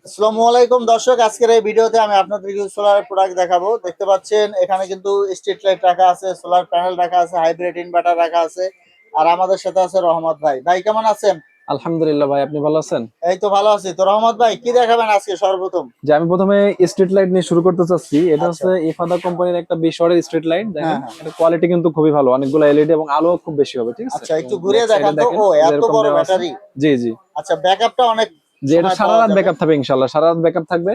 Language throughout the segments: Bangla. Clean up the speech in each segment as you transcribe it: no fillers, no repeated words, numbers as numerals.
আসসালামু আলাইকুম দর্শক, আজকের এই ভিডিওতে আমি আপনাদের কিছু সোলার প্রোডাক্ট দেখাবো। দেখতে পাচ্ছেন এখানে কিন্তু স্ট্রিট লাইট রাখা আছে, সোলার প্যানেল রাখা আছে, হাইব্রিড ইনভার্টার রাখা আছে। আর আমাদের সাথে আছে রহমত ভাই। ভাই কেমন আছেন? আলহামদুলিল্লাহ ভাই, আপনি ভালো আছেন? এই তো ভালো আছি। তো রহমত ভাই কি দেখাবেন আজকে সর্বপ্রথম? যে আমি প্রথমে স্ট্রিট লাইট নিয়ে শুরু করতে চাচ্ছি। এটা আচ্ছা। হচ্ছে ইফাদা কোম্পানির একটা 20 ওয়াটের স্ট্রিট লাইট। হ্যাঁ দেখেন হ্যাঁ। এটা কোয়ালিটি কিন্তু খুবই ভালো, অনেকগুলো এলইডি এবং আলো খুব বেশি হবে, ঠিক আছে? আচ্ছা, এবং একটু ঘুরিয়ে ব্যাক সাইডে দেখান তো। দেখেন ও, এই যে এত এরকম বড় দেওয়া আছে। ব্যাটারি! জি জি। আচ্ছা, ব্যাকআপটা অনেক যে এটা সময় সারা পাওয়া রাত যাবে। ব্যাকআপ থাকবে ইনশাআল্লাহ, সারা রাত ব্যাকআপ থাকবে।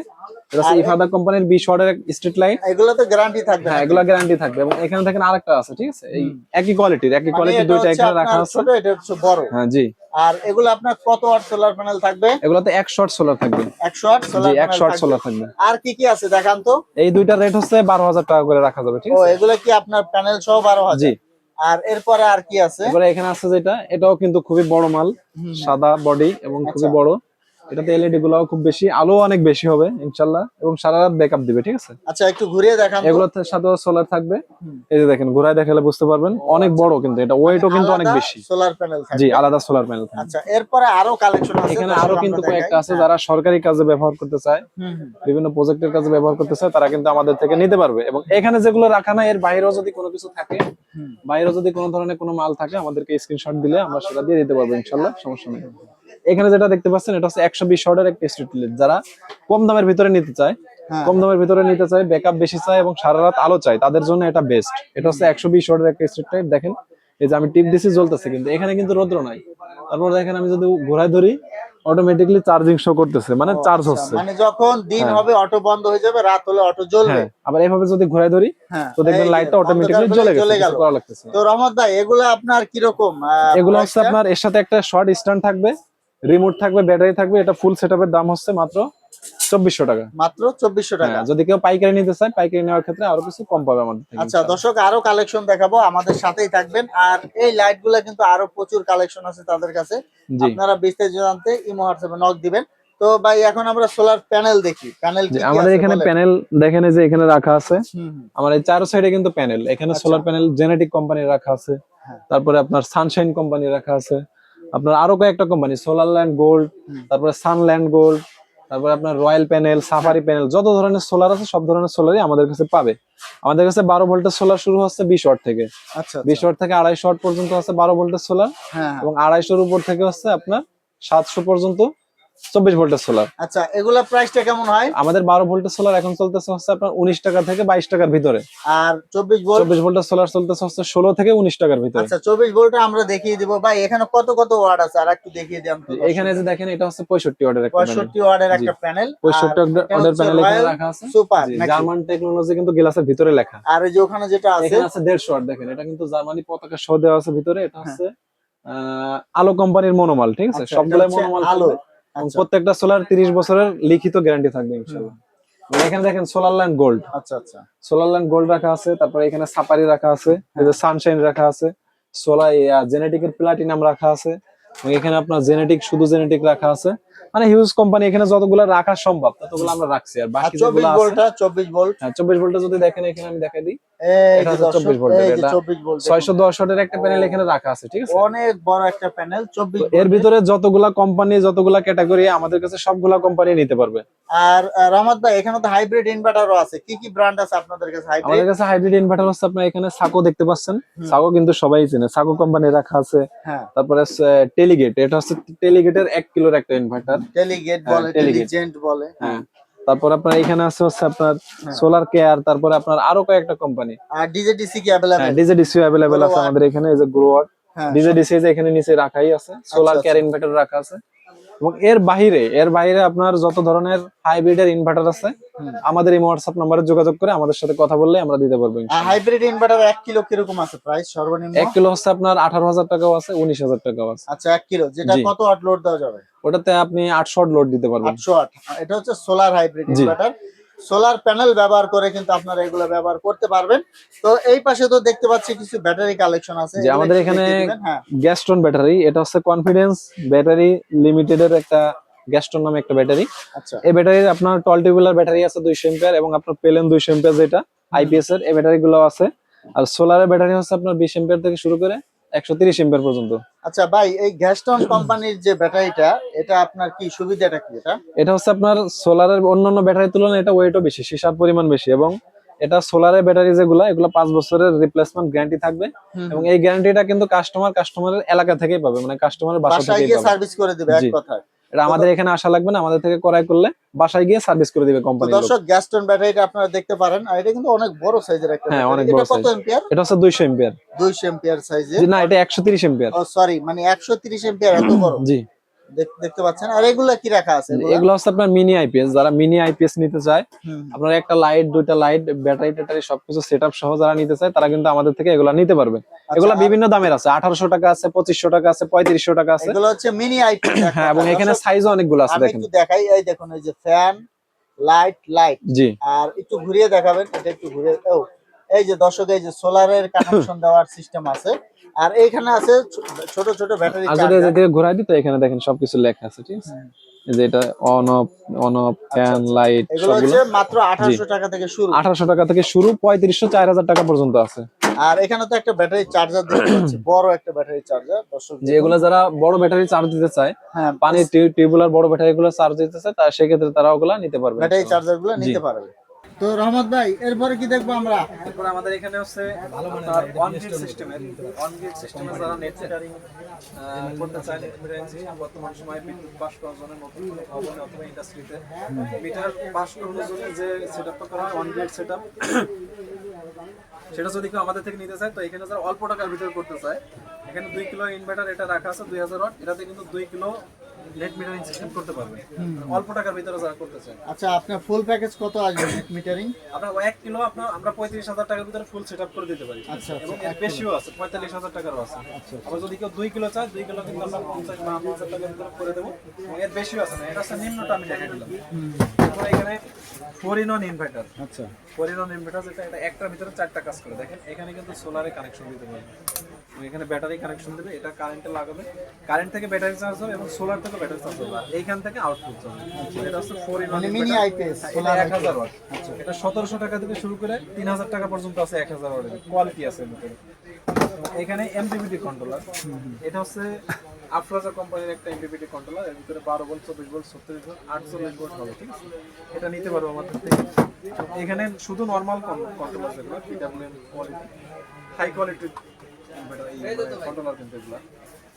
এটা হচ্ছে আর ইফাদা কোম্পানির 20 ওয়াটের স্ট্রিট লাইট। এগুলো তো গ্যারান্টি থাকবে হ্যাঁ, নাকি? এগুলা গ্যারান্টি থাকবে। এবং এখানে দেখেন আরেকটা আছে, ঠিক আছে? এই হুম। একই কোয়ালিটির মানে এটা দুইটা হচ্ছে এখানে রাখা আপনার আছে। ছোট, এটা হচ্ছে বড়। হ্যাঁ জি। আর এগুলো আপনার কত ওয়াট সোলার প্যানেল থাকবে? এগুলাতে 100 ওয়াট সোলার থাকবে। 100 ওয়াট জি, সোলার প্যানেল 100 ওয়াট থাকবে। সোলার থাকবে। আর কি কি আছে দেখান তো। এই দুইটার রেট হচ্ছে 12,000 টাকা করে রাখা যাবে, ঠিক ও, আছে? এগুলো কি আপনার প্যানেল সহ জি। 12,000? আর এরপরে আর কি আছে? এবারে এখানে আছে যেটা, এটাও কিন্তু খুবই বড় মাল, হুম, সাদা বডি এবং আচ্ছা খুবই বড়। এটাতে এলইডি গুলাও খুব বেশি, আলো অনেক বেশি হবে ইনশাল্লাহ, এবং সারা রাত ব্যাকআপ দিবে, ঠিক আছে? আচ্ছা, একটু ঘুরিয়ে দেখান তো। এগুলোর সাথেও সোলার থাকবে। হুম। এই যে দেখেন, ঘোরায় দেখালে বুঝতে পারবেন, ও অনেক আচ্ছা, বড়, কিন্তু এটা মানে ওয়েটও কিন্তু অনেক আলাদা বেশি। সোলার প্যানেল জি, থাকবে। আলাদা সোলার প্যানেল থাকবে। আচ্ছা, এরপরে আরো কালেকশন আছে, এখানে আরো দর্শক আমরা কিন্তু দেখাই। কয়েকটা আছে, হ্যাঁ। যারা সরকারি কাজে ব্যবহার করতে চায়, হুম হুম। বিভিন্ন প্রজেক্টের কাজে ব্যবহার করতে চায়, তারা কিন্তু আমাদের থেকে নিতে পারবে। এবং এখানে যেগুলো রাখা না, এর বাইরেও যদি কোনো কিছু থাকে, হুম। বাইরেও যদি কোনো ধরনের কোনো মাল থাকে, আমাদেরকে স্ক্রিনশট দিলে আমরা সেটা দিয়ে দিতে পারবো ইনশাল্লাহ, সমস্যা নেই। এখানে যেটা দেখতে পাচ্ছেন, এটা হচ্ছে 120 ওয়াটের একটা স্ট্রিট লাইট। যারা কম দামের ভিতরে নিতে চায়, হ্যাঁ কম হ্যাঁ। দামের ভিতরে নিতে চায়, ব্যাকআপ বেশি চায় এবং সারা রাত আলো চায়, তাদের জন্য এটা বেস্ট। এটা হচ্ছে 120 ওয়াটের একটা স্ট্রিট লাইট। দেখেন এই যে আমি টিপ দিছি, জ্বলতেছে, কিন্তু এখানে কিন্তু রৌদ্র নাই। তারপর দেখেন আমি যদি ঘোরায় ধরি, অটোমেটিকলি চার্জিং শো করতেছে, মানে ও চার্জ আচ্ছা, হচ্ছে। মানে যখন দিন হ্যাঁ হবে অটো বন্ধ হয়ে যাবে, রাত হলে অটো জ্বলবে। হ্যাঁ, আবার এভাবে যদি ঘোরায় ধরি, হ্যাঁ, তো দেখবেন এই যে লাইটটা অন্ধকার অটোমেটিকলি বেলায় জ্বলে গেছে, জ্বলে কিছু গেল। করা লাগতেছে না। তো রহমত ভাই, এগুলো আপনার কিরকম এগুলো হচ্ছে প্রাইসটা? আপনার, এর সাথে একটা শর্ট স্ট্যান্ড থাকবে, রিমোট থাকবে, ব্যাটারি থাকবে। এটা ফুল সেটআপের দাম হচ্ছে মাত্র 2400 টাকা। মাত্র 2400 হ্যাঁ, টাকা। যদি কেউ পাইকারি নিতে চায়, পাইকারি নেওয়ার ক্ষেত্রে আরো কিছু কম পাবে আমাদের থেকে আচ্ছা ইনশাআল্লাহ। দর্শক, আরো কালেকশন দেখাবো, আমাদের সাথেই থাকবেন। আর এই লাইট গুলা কিন্তু আরো প্রচুর কালেকশন আছে তাদের কাছে। জি আপনারা বিস্তারিত জানতে ইমো হোয়াটসঅ্যাপে নক দিবেন। তো ভাই, এখন আমরা সোলার প্যানেল দেখি। প্যানেল জি, কি কি আমাদের আছে এখানে বলেন। প্যানেল দেখেন, এই যে এখানে রাখা আছে। হুম হুম। আমার এই চার সাইডে কিন্তু প্যানেল, এখানে আচ্ছা। সোলার প্যানেল জেনেটিক কোম্পানির রাখা আছে। হ্যাঁ। তারপরে আপনার সানশাইন কোম্পানি রাখা আছে। আপনার আরো কয়েকটা কোম্পানি, সোলার ল্যান্ড গোল্ড, হুম। তারপরে সানল্যান্ড গোল্ড, তারপরে আপনার রয়্যাল প্যানেল, হ্যাঁ। সাফারি প্যানেল, যত ধরনের সোলার আছে সব ধরনের সোলারই আমাদের কাছে পাবে। আমাদের কাছে 12 ভোল্টের সোলার শুরু হচ্ছে 20 ওয়াট থেকে। আচ্ছা 20 আচ্ছা। ওয়াট থেকে 250 ওয়াট পর্যন্ত আছে 12 ভোল্টের সোলার। হ্যাঁ হ্যাঁ। এবং 250 উপর থেকে হচ্ছে আপনার 700 পর্যন্ত 24 ভোল্টের সোলার। আচ্ছা, এগুলা প্রাইসটা কেমন হয়? আমাদের 12 ভোল্টের সোলার এখন চলতেছে হচ্ছে আপনার 19 টাকা থেকে 22 টাকার ভিতরে। আর 24 ভোল্ট? 24 ভোল্টের সোলার চলতেছে হচ্ছে 16 থেকে 19 টাকার ভিতরে। আচ্ছা, 24 ভোল্টটা আমরা দেখিয়ে দিব ভাই। এখানে কত কত ওয়াট আছে আর একটু দেখিয়ে দিন তো এখানে যে দর্শকদের। দেখেন, এটা হচ্ছে 65 ওয়াটের একটা প্যানেল। 65 ওয়াটের জি, একটা প্যানেল। আর 65 এটা ওয়াটের হচ্ছে প্যানেল এখানে রয়্যাল রাখা আছে। সুপার জি, নাকি? জার্মান টেকনোলজি কিন্তু গ্লাসের ভিতরে লেখা। আর এই যে ওখানে যেটা আছে। এখানে আছে 150 ওয়াট। দেখেন এটা কিন্তু জার্মানি পতাকা সহ দেওয়া আছে ভিতরে। এটা হ্যাঁ। হচ্ছে আলো কোম্পানির মনোমাল, ঠিক আছে? আচ্ছা, এটা সবগুলাই হচ্ছে মনোমাল আলো। থাকবে। এবং আচ্ছা। প্রত্যেকটা সোলার 30 বছরের লিখিত গ্যারান্টি থাকবে হুম। ইনশাআল্লাহ। এবং এখানে দেখেন সোলার ল্যান্ড গোল্ড, আচ্ছা আচ্ছা। সোলার ল্যান্ড গোল্ড রাখা আছে। তারপরে এখানে সাফারি রাখা আছে, এই হ্যাঁ। যে সানশাইন রাখা আছে, সোলার জেনেটিকের প্লাটিনাম রাখা আছে। এবং এখানে আপনার জেনেটিক, শুধু জেনেটিক রাখা আছে। মানে হিউজ কোম্পানি, এখানে যতগুলো রাখা সম্ভব ততগুলো আমরা রাখছি। আর আর বাকি যেগুলো 24 আছে, ভোল্টটা 24 ভোল্ট। হ্যাঁ 24 ভোল্টে যদি দেখেন, এখানে আমি দেখাই দিই। এই এটা যে হচ্ছে দর্শক, 24 ভোল্টের। এই যে এটা 24 ভোল্ট দেখুন। 610 ওয়াটের একটা প্যানেল এখানে রাখা আছে, ঠিক আছে? অনেক বড় একটা প্যানেল, তো 24 এর ভোল্টের। ভিতরে যতগুলা কোম্পানি, যতগুলা ক্যাটাগরি, আমাদের কাছে সবগুলা কোম্পানি নিতে পারবে। আর রহমত ভাই, এখানে তো হাইব্রিড ইনভার্টারও আছে। কি কি ব্র্যান্ড আছে আপনাদের কাছে আমাদের হাইব্রিড? কাছে হাইব্রিড ইনভার্টার হচ্ছে আপনার, এখানে সাকো দেখতে পাচ্ছেন। হুম। সাকো কিন্তু সবাই চেনে, সাকো কোম্পানি রাখা আছে। হ্যাঁ। তারপরে টেলিগেট, এটা হচ্ছে টেলিগেটের 1 কিলোর একটা ইনভার্টার। টেলিগেট হ্যাঁ, বলে, টেলিগেট। টেলিজেন্ট বলে। হ্যাঁ। হ্যাঁ। তারপর আপনার এখানে আছে হচ্ছে আপনার হ্যাঁ। সোলার কেয়ার, তারপরে আপনার আরো কয়েকটা কোম্পানি। আর ডিজেডিসি কি হ্যাঁ, অ্যাভেলেবেল? ডিজেডিসি অ্যাভেলেবেল আছে গ্লোওয়াট। আমাদের এখানে, এই যে গ্রোয়ার। হ্যাঁ ডিজেডিসি যে এখানে নিচে রাখাই আছে, আচ্ছা সোলার কেয়ার আচ্ছা। ইনভার্টার রাখা আছে। এবং এর বাইরে আপনার যত ধরনের হাইব্রিডের ইনভার্টার আছে, হুম। আমাদের এই হোয়াটসঅ্যাপ নম্বরে যোগাযোগ করে আমাদের সাথে কথা বললে আমরা দিতে পারবো আর ইনশাআল্লাহ। হাইব্রিড ইনভার্টার 1 কিলো কিরকম আছে প্রাইস সর্বনিম্ন? 1 কিলো হচ্ছে আপনার 18,000 টাকাও আছে, 19,000 টাকাও আছে। আচ্ছা, 1 কিলো যেটা জি, কত ওয়াট লোড দেওয়া যাবে? ওটাতে আপনি 800 ওয়াট লোড দিতে পারবেন। 800 ওয়াট। এটা হচ্ছে সোলার হাইব্রিড জি ইনভার্টার। সোলার প্যানেল ব্যবহার করে কিন্তু আপনারা এগুলো ব্যবহার করতে পারবেন। তো এই পাশে তো দেখতে পাচ্ছি কিছু ব্যাটারি কালেকশন আছে, যে এগুলো আমাদের একটু এখানে দেখিয়ে দিবেন। হ্যাঁ। গ্যাস্ট্রন ব্যাটারি, এটা হচ্ছে কনফিডেন্স ব্যাটারি লিমিটেড এর একটা, গ্যাস্ট্রন নামে একটা ব্যাটারি। আচ্ছা। এই ব্যাটারির আপনার 12 টিউবুলার ব্যাটারি আছে 200 এম্পিয়ার, এবং আপনার প্লেন 200 এম্পিয়ার, যেটা আইপিএস এর এই ব্যাটারি গুলো আছে। আর সোলারের ব্যাটারি হচ্ছে আপনার 20 এম্পিয়ার থেকে শুরু করে 130 এম্পিয়ার পর্যন্ত। আচ্ছা ভাই, এই গ্যাস্টন কোম্পানির যে ব্যাটারিটা, এটা আপনার কি সুবিধাটা কি এটা? এটা হচ্ছে আপনার সোলারের অন্যান্য ব্যাটারির তুলনায় এটা ওয়েটও বেশি, সীসার পরিমাণ বেশি, এবং এটা সোলারের ব্যাটারি যেগুলা এগুলো 5 বছরের রিপ্লেসমেন্ট গ্যারান্টি থাকবে। হুম, এবং এই গ্যারান্টিটা কিন্তু কাস্টমারের এলাকা থেকেই পাবে, মানে কাস্টমারের বাসা বাসায় থেকেই গিয়ে পাবে। সার্ভিস করে দিবে এক জি। কথায়। এটা আমাদের এখানে আসা লাগবে না, আমাদের থেকে ক্রয় করলে বাসায় গিয়ে সার্ভিস করে দিবে তো কোম্পানির লোক। দর্শক, গ্যাস্টন ব্যাটারিটা আপনারা দেখতে পারেন, আর এটা কিন্তু অনেক বড় সাইজের একটা হ্যাঁ, ব্যাটারি। অনেক এটা বড় কত সাইজ। এম্পিয়ার? এটা হচ্ছে 200 এম্পিয়ার। 200 এম্পিয়ার সাইজের। জি না, এটা 130 এম্পিয়ার। ও সরি, মানে 130 এম্পিয়ার, এত বড়। জি। দেখতে পাচ্ছেন। আর এগুলা কি রাখা আছে এগুলা? এগুলো হচ্ছে আপনার মিনি আইপিএস, যারা মিনি আইপিএস নিতে চায়, হুম, আপনার একটা লাইট, দুইটা লাইট, ব্যাটারি ট্যাটারি সবকিছু সেটআপ সহ যারা নিতে চায় তারা কিন্তু আমাদের থেকে এগুলা নিতে পারবে। এগুলা আর বিভিন্ন দামের আছে, 1800 টাকা আছে, 2500 টাকা আছে, 3500 টাকা আছে। এগুলো হচ্ছে মিনি আইপিএস। হ্যাঁ, এবং এখানে সাইজও অনেকগুলো আছে আমি দেখেন। একটু দেখাই, এই দেখুন, এই যে ফ্যান, লাইট। জি। আর একটু ঘুরিয়ে দেখাবেন, এটা একটু ঘুরিয়ে। ও, এই যে দর্শক, এই যে সোলারের কানেকশন দেওয়ার সিস্টেম আছে। আর এইখানে আছে ছোট ছোট ব্যাটারি আর যদি চার্জার। এদিকে ঘোরাই দিই তো এখানে দেখেন সবকিছু লেখা আছে, ঠিক আছে? এই যে এটা অন অফ ফ্যান, লাইট এগুলো সবগুলো। হচ্ছে মাত্র 1800 টাকা থেকে শুরু। 1800 টাকা থেকে শুরু, 3500 4000 টাকা পর্যন্ত আছে। আর এখানে তো একটা ব্যাটারি চার্জার দেখতে পাচ্ছি, বড় একটা ব্যাটারি চার্জার দর্শক। যে এগুলা যারা বড় ব্যাটারি চার্জ দিতে চায়, হ্যাঁ, পানির টিউবুলার বড় ব্যাটারি গুলো চার্জ দিতে চায়, তার সেক্ষেত্রে তারা ওগুলা নিতে পারবে। ব্যাটারি চার্জার গুলো জি। নিতে পারবে। তো রহমত ভাই, এরপরে কি দেখবো আমরা? এরপর আমাদের এখানে হচ্ছে আপনার অন গ্রিড সিস্টেমের যারা নেট মিটারিং করতে চায়, নেট মিটারিং সিস্টেম বর্তমান সময়ে বিদ্যুৎ পাস করার জন্য নতুন কোনো ভবনে অথবা ইন্ডাস্ট্রিতে মিটার পাস করানোর জন্য যে সেটআপটা করা হয় অন গ্রিড সেটআপ, সেটা যদি কেউ আমাদের থেকে নিতে চায়, তো এখানে যারা অল্প টাকার ভিতরে করতে চায়, এখানে 2 কিলো ইনভার্টার এটা রাখা আছে 2000 ওয়াট, এটাতে কিন্তু 2 কিলো নেট মিটারিং সিস্টেম করতে পারবে অল্প টাকার ভিতরে যারা করতে চায়। আচ্ছা, আপনার ফুল প্যাকেজ কত আসবে নেট মিটারিং? আপনার 1 কিলো আপনার আমরা 35,000 টাকার ভিতরে ফুল সেটআপ করে দিতে পারি। আচ্ছা, এবং এর বেশিও আছে, 45,000 টাকারও আছে। আবার যদি কেউ 2 কিলো চায়, 2 কিলো কিন্তু আমরা 50 বা 50,000 টাকার ভিতরে করে দেবো। এবং এর বেশিও আছে না, এটা হচ্ছে নিম্নটা আমি দেখাই দিলাম। তারপর এখানে 4 in 1 ইনভার্টার। আচ্ছা, 4 in 1 ইনভার্টার, যেটা এটা একটার ভিতরে 4টা কাজ করে। দেখেন এখানে কিন্তু সোলারে কানেকশন দিতে পারবে, এখানে ব্যাটারি কানেকশন দেবে, এটা কারেন্টে লাগাবে, কারেন্ট থেকে ব্যাটারি চার্জ হবে এবং সোলার থেকে ব্যাটারি চার্জ হবে, এইখান থেকে আউটপুট যাবে। এটা হচ্ছে 4 in 1 মানে মিনি আইপিএস সোলার 1000 ওয়াট। আচ্ছা, এটা 1700 টাকা থেকে শুরু করে 3000 টাকা পর্যন্ত আছে 1000 ওয়াটের কোয়ালিটি আছে এর ভিতরে। এখানে এমপিপিটি কন্ট্রোলার, এটা হচ্ছে আফরোজা কোম্পানির একটা এমপিপিটি কন্ট্রোলার, এর ভিতরে 12 ভোল্ট, 24 ভোল্ট, 36 ভোল্ট, 48 ভোল্ট হবে, ঠিক আছে? এটা নিতে পারবো আমাদের থেকে। এখানে শুধু নরমাল কন্ট্রোলার যেগুলো পিডব্লিউএম কোয়ালিটি, হাই কোয়ালিটির কন্ট্রোলার কিন্তু এগুলা।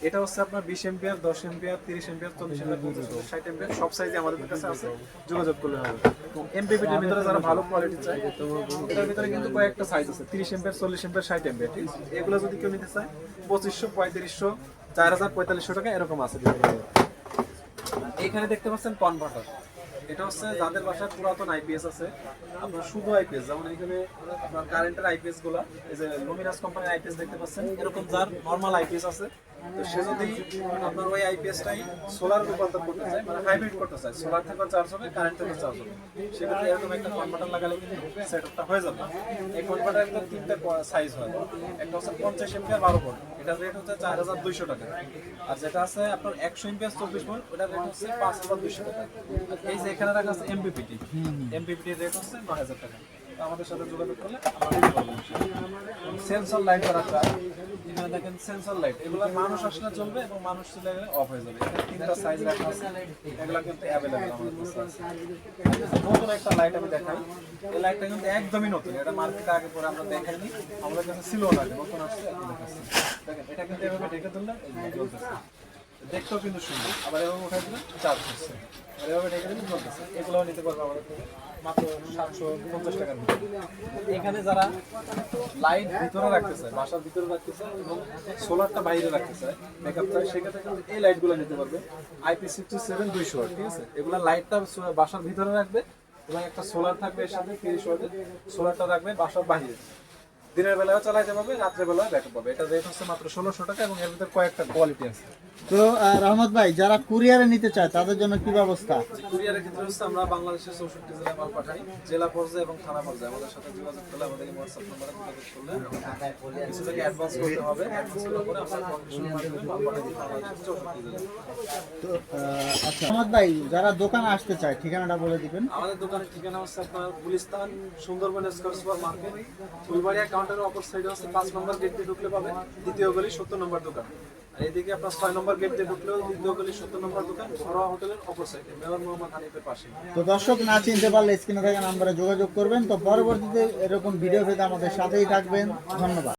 এটা হচ্ছে আপনার 20 ampere, 10 ampere, 30 ampere, 40 ampere, 50 ampere, 60 ampere, সব সাইজে আমাদের কাছে আছে, যোগাযোগ করলে হবে। এমপিপিটির ভিতরে যারা ভালো কোয়ালিটি চায়, এটার ভিতরে কিন্তু কয়েকটা সাইজ আছে, 30 এম্পিয়ার, 40 এম্পিয়ার, 60 এম্পিয়ার, ঠিক আছে? এগুলো যদি কেউ নিতে চায় 2500, 3500, 4000, 4500 টাকা এরকম আছে। এখানে দেখতে পাচ্ছেন কনভার্টার, এটা হচ্ছে যাদের বাসায় পুরাতন আইপিএস আছে, আপনার শুধু আইপিএস, যেমন এখানে আপনার কারেন্টের আইপিএস গুলা, এই যে লুমিনাস কোম্পানির আইপিএস দেখতে পাচ্ছেন, এরকম যার নরমাল আইপিএস আছে, তো সে যদি আপনার ওই আইপিএসটাই সোলার রূপান্তর করতে চায়, মানে হাইব্রিড করতে চায়, সোলার থেকেও চার্জ হবে, কারেন্ট থেকেও চার্জ হবে, সেক্ষেত্রে এরকম একটা কনভার্টার লাগালে কিন্তু সেটআপটা হয়ে যাবে। এই কনভার্টারের কিন্তু 3টা সাইজ হয়, একটা হচ্ছে 50 এম্পিয়ার 12 ভোল্ট, এটার রেট হচ্ছে 4200 টাকা। আর যেটা আছে আপনার 100 এম্পিয়ার 24 ভোল্ট, ওটার রেট হচ্ছে 5200 টাকা। এই যে এখানে রাখা আছে এমপিপিটি, এমপিপিটির রেট হচ্ছে 9000 টাকা। তো আমাদের সাথে যোগাযোগ করলে আমরা দিতে পারবো। সেন্সর লাইট রাখা, এখানে দেখেন সেন্সর লাইট, এগুলো মানুষ আসলে চলবে এবং মানুষ চলে গেলে অফ হয়ে যাবে। এখানে 3টা সাইজ রাখা আছে, এগুলো কিন্তু অ্যাভেলেবল আমাদের কাছে আছে। নতুন একটা লাইট আমি দেখাই, এই লাইটটা কিন্তু একদমই নতুন, এটা মার্কেটে আগে পরে আমরা দেখাইনি, আমাদের কাছে ছিল না, নতুন আসছে আপনাদের কাছে। দেখেন এটা কিন্তু এভাবে ঢেকে তুললে জ্বলতেছে, দেখতেও কিন্তু সুন্দর। আবার এভাবে উঠাই দিলে চার্জ হচ্ছে, আর এভাবে ঢেকে দিলে জ্বলতেছে। এগুলোও নিতে পারবো আমাদের থেকে মাত্র 750 টাকার ভিতরে। এখানে যারা লাইট ভিতরে রাখতে চায়, বাসার ভিতরে রাখতে চায় এবং সোলারটা বাইরে রাখতে চায়, ব্যাকআপ চায়, সেক্ষেত্রে কিন্তু এই লাইটগুলো নিতে পারবে, IP67 200 ওয়াট, ঠিক আছে? এগুলো লাইটটা বাসার ভিতরে রাখবে এবং একটা সোলার থাকবে এর সাথে 30 ওয়াটের, সোলারটা রাখবে বাসার বাইরে, দিনের বেলায় চালাইতে পারবে, রাত্রে বেলায় ব্যাকআপ পাবে। এটা রেট হচ্ছে মাত্র 1600 টাকা এবং এর ভিতরে কয়েকটা কোয়ালিটি আছে। তো রহমত ভাই, যারা কুরিয়ারে নিতে চায় তাদের জন্য কি ব্যবস্থা? কুরিয়ারের ক্ষেত্রে হচ্ছে আমরা বাংলাদেশের 64 জেলায় মাল পাঠাই, জেলা পর্যায়ে এবং থানা পর্যায়ে। আমাদের সাথে যোগাযোগ করলে, আমাদের হোয়াটসঅ্যাপ নম্বরে যোগাযোগ করলে কিছু থেকে অ্যাডভান্স করতে হবে, অ্যাডভান্স করার পরে আমরা কন্ডিশনের মাধ্যমে মাল পাঠিয়ে দিই বাংলাদেশের 64 জেলায়। তো আচ্ছা রহমত ভাই, যারা দোকানে আসতে চায় ঠিকানাটা বলে দিবেন। আমাদের দোকানের ঠিকানা হচ্ছে আপনার Gulistan Sundarban square super market, Phulbaria কাউন্টারের অপর সাইডে হচ্ছে 5 নম্বর গেট দিয়ে ঢুকলে পাবেন দ্বিতীয় গলি 70 নম্বর দোকান। আর এদিকে আপনার 6 নম্বর গেট দিয়ে ঢুকলেও দ্বিতীয় গলি 70 নম্বর দোকান, ঘরোয়া হোটেলের অপর সাইডে মেয়র মোহাম্মদ হানিফের পাশে। তো দর্শক না চিনতে পারলে স্ক্রিনে থাকা নাম্বারে যোগাযোগ করবেন। তো পরবর্তীতে এরকম ভিডিও পেতে আমাদের সাথেই থাকবেন। ধন্যবাদ।